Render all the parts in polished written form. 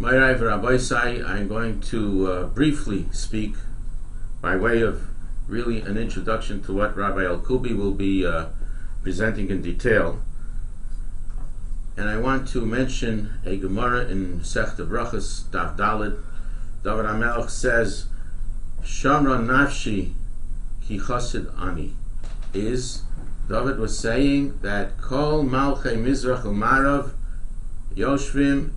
Mayrai v'Rabosai, I'm going to briefly speak by way of really an introduction to what Rabbi Al-Kubi will be presenting in detail. And I want to mention a Gemara in Masechta Brachos, Daf Daled. David HaMelech says, Shamra nafshi ki chasid ani. David was saying that Kol Malchei Mizrach Umarav Yoshvim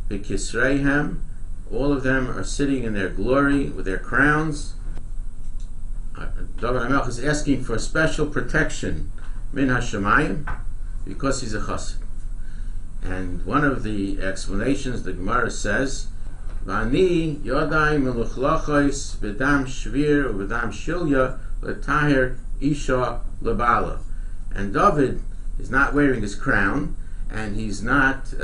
B'Kisreihem, all of them are sitting in their glory with their crowns. David HaMelech is asking for special protection min hashamayim because he's a chassid. And one of the explanations, the Gemara says, Vani yodai meluchlachos b'dam shvir u'b'dam shilya l'tahir isha lebala. And David is not wearing his crown, and he's not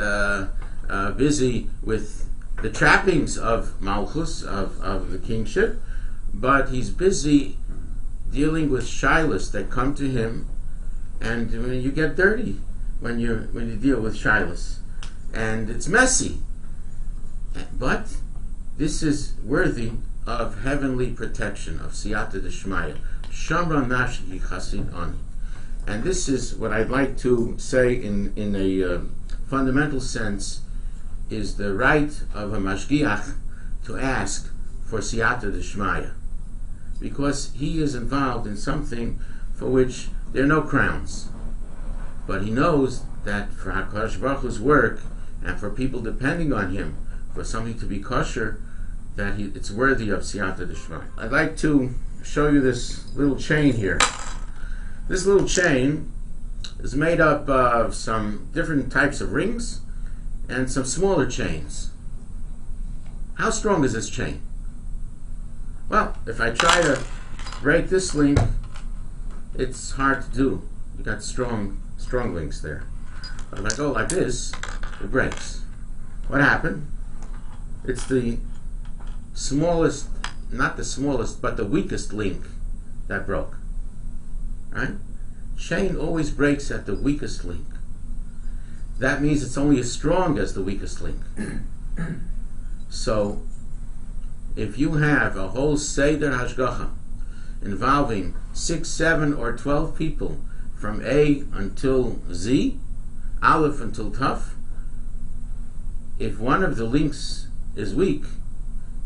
busy with the trappings of Malchus, of the kingship, but he's busy dealing with shilas that come to him, and you get dirty when you deal with shilas, and it's messy. But this is worthy of heavenly protection, of siyata d'shmaya. Shamra nafshi chasid ani. And this is what I'd like to say in a fundamental sense, is the right of a Mashgiach to ask for siyata d'shmaya, because he is involved in something for which there are no crowns. But he knows that for HaKadosh Baruch Hu's work, and for people depending on him, for something to be kosher, that it's worthy of siyata d'shmaya. I'd like to show you this little chain here. This little chain is made up of some different types of rings and some smaller chains. How strong is this chain? Well, if I try to break this link, it's hard to do. You got strong links there. But if I go like this, it breaks. What happened? It's the smallest, not the smallest, but the weakest link that broke. Right? Chain always breaks at the weakest link. That means it's only as strong as the weakest link. So, if you have a whole Seder Hashgacha involving 6, 7, or 12 people from A until Z, Aleph until Taf, if one of the links is weak,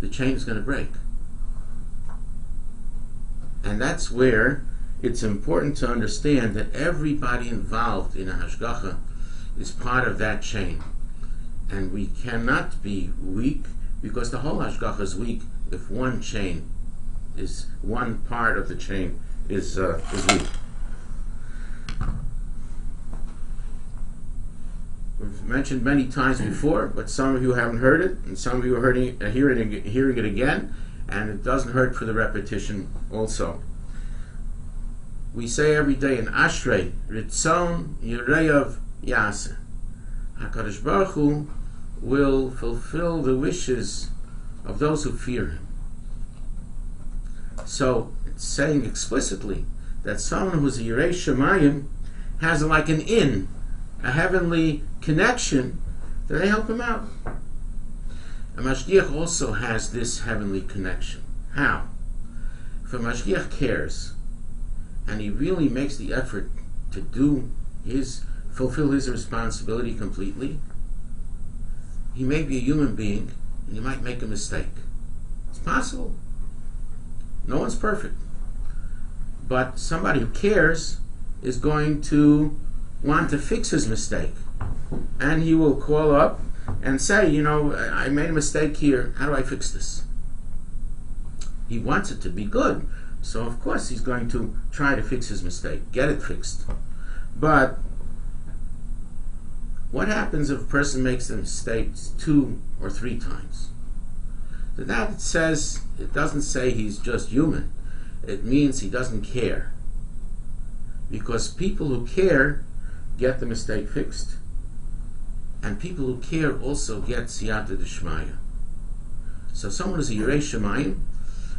the chain is going to break. And that's where it's important to understand that everybody involved in a hashgacha is part of that chain. And we cannot be weak, because the whole hashgacha is weak if one part of the chain is weak. We've mentioned many times before, but some of you haven't heard it, and some of you are hearing it again, and it doesn't hurt for the repetition also. We say every day in Ashrei, Ritzon Yireyav Yaseh. HaKadosh Baruch Hu will fulfill the wishes of those who fear Him. So, it's saying explicitly that someone who's a Yirei Shemayim has like an in, a heavenly connection, that they help him out. A Mashgiach also has this heavenly connection. How? If a Mashgiach cares, and he really makes the effort to fulfill his responsibility completely, he may be a human being, and he might make a mistake. It's possible. No one's perfect. But somebody who cares is going to want to fix his mistake. And he will call up and say, I made a mistake here. How do I fix this? He wants it to be good. So of course he's going to try to fix his mistake, get it fixed. But what happens if a person makes a mistake 2 or 3 times? That it doesn't say he's just human. It means he doesn't care. Because people who care get the mistake fixed. And people who care also get siyata d'shmaya. So someone who's a Yirei Shemayim,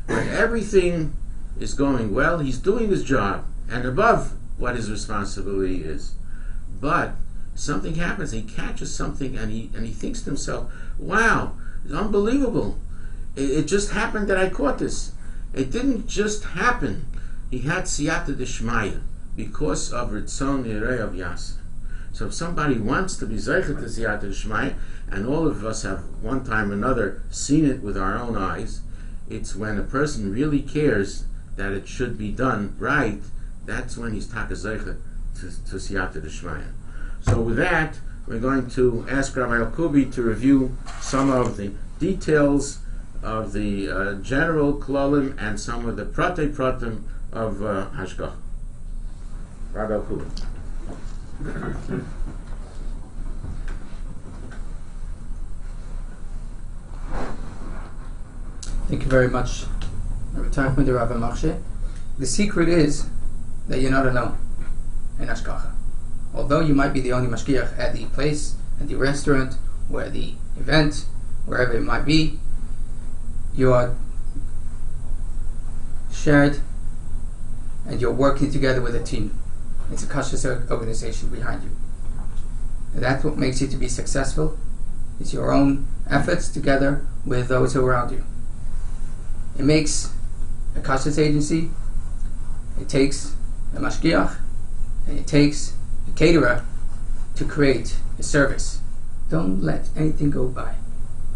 when everything is going well, he's doing his job and above what his responsibility is, but something happens. He catches something, and he thinks to himself, "Wow, it's unbelievable! It just happened that I caught this. It didn't just happen. He had siyata d'shmaya because of ritzon yirei of yaseh." So if somebody wants to be zeichet to siyata d'shmaya, and all of us have one time or another seen it with our own eyes, it's when a person really cares that it should be done right. That's when he's taka zeichet to siyata d'shmaya. So with that, we're going to ask Rabbi Alkubi to review some of the details of the general klolim and some of the prate pratim of Hashgach. Rabbi Alkubi. Thank you very much, Rabbi Mashgiach. The secret is that you're not alone in Hashgacha. Although you might be the only Mashgiach at the place, at the restaurant, or at the event, wherever it might be, you are shared and you're working together with a team. It's a Kosher organization behind you. And that's what makes you to be successful. It's your own efforts together with those who are around you. It makes a Kosher agency, it takes a Mashgiach, and it takes a caterer to create a service. Don't let anything go by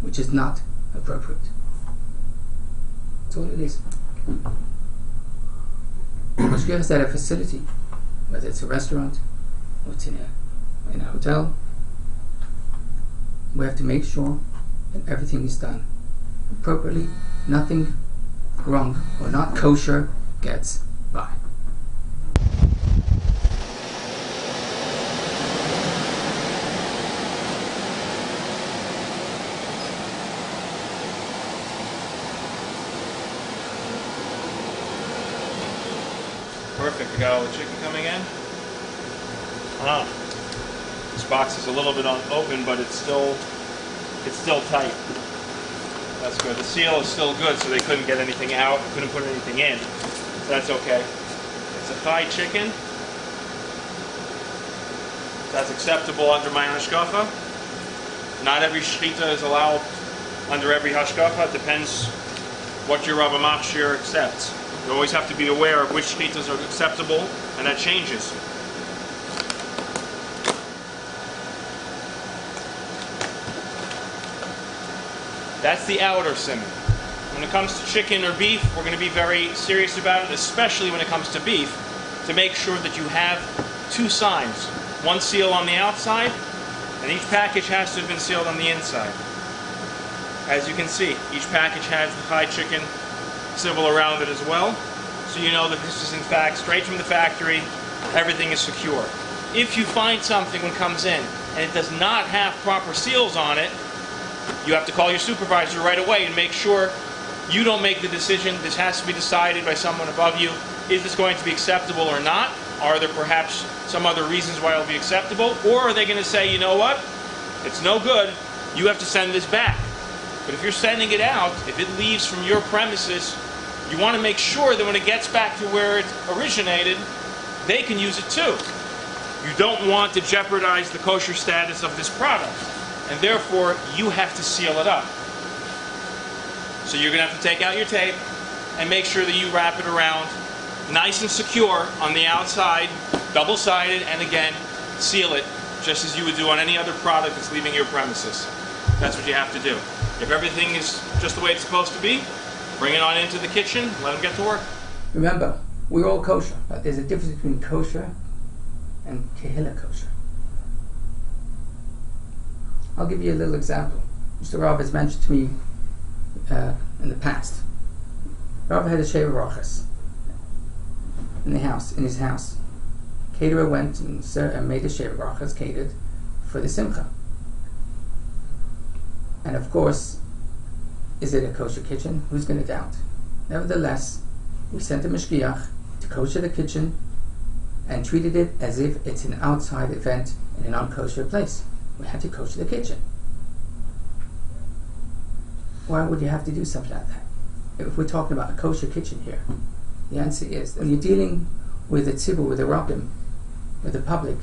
which is not appropriate. That's all it is. Mashgiach is at a facility, whether it's a restaurant or it's in a hotel. We have to make sure that everything is done appropriately. Nothing wrong or not kosher gets by. Perfect. We got all the chicken coming in. This box is a little bit open, but it's still tight. That's good. The seal is still good, so they couldn't get anything out, couldn't put anything in. So that's okay. It's a thigh chicken. That's acceptable under my hashgacha. Not every shechita is allowed under every hashgacha. It depends what your Rabbi Mashgiach accepts. You always have to be aware of which shechitas are acceptable, and that changes. That's the outer simon. When it comes to chicken or beef, we're going to be very serious about it, especially when it comes to beef, to make sure that you have two signs. One seal on the outside, and each package has to have been sealed on the inside. As you can see, each package has the thigh chicken symbol around it as well, so you know that this is in fact straight from the factory, everything is secure. If you find something when it comes in, and it does not have proper seals on it, you have to call your supervisor right away and make sure you don't make the decision. This has to be decided by someone above you. Is this going to be acceptable or not? Are there perhaps some other reasons why it will be acceptable? Or are they going to say, you know what, it's no good, you have to send this back. But if you're sending it out, if it leaves from your premises, you want to make sure that when it gets back to where it originated, they can use it too. You don't want to jeopardize the kosher status of this product, and therefore you have to seal it up. So you're going to have to take out your tape and make sure that you wrap it around nice and secure on the outside, double-sided, and again, seal it just as you would do on any other product that's leaving your premises. That's what you have to do. If everything is just the way it's supposed to be, bring it on into the kitchen, let them get to work. Remember, we're all kosher, but there's a difference between kosher and Kehilla kosher. I'll give you a little example. Mr. Rav has mentioned to me in the past. Rav had a sheva rachas in his house. Caterer went and made a sheva rachas, catered for the simcha. And of course, is it a kosher kitchen? Who's going to doubt? Nevertheless, we sent a Mashgiach to kosher the kitchen and treated it as if it's an outside event in a non-kosher place. We had to kosher the kitchen. Why would you have to do something like that? If we're talking about a kosher kitchen here, the answer is that when you're dealing with the tzibur, with the rabbim, with the public,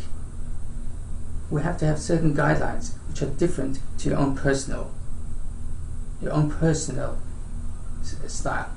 we have to have certain guidelines which are different to your own personal style.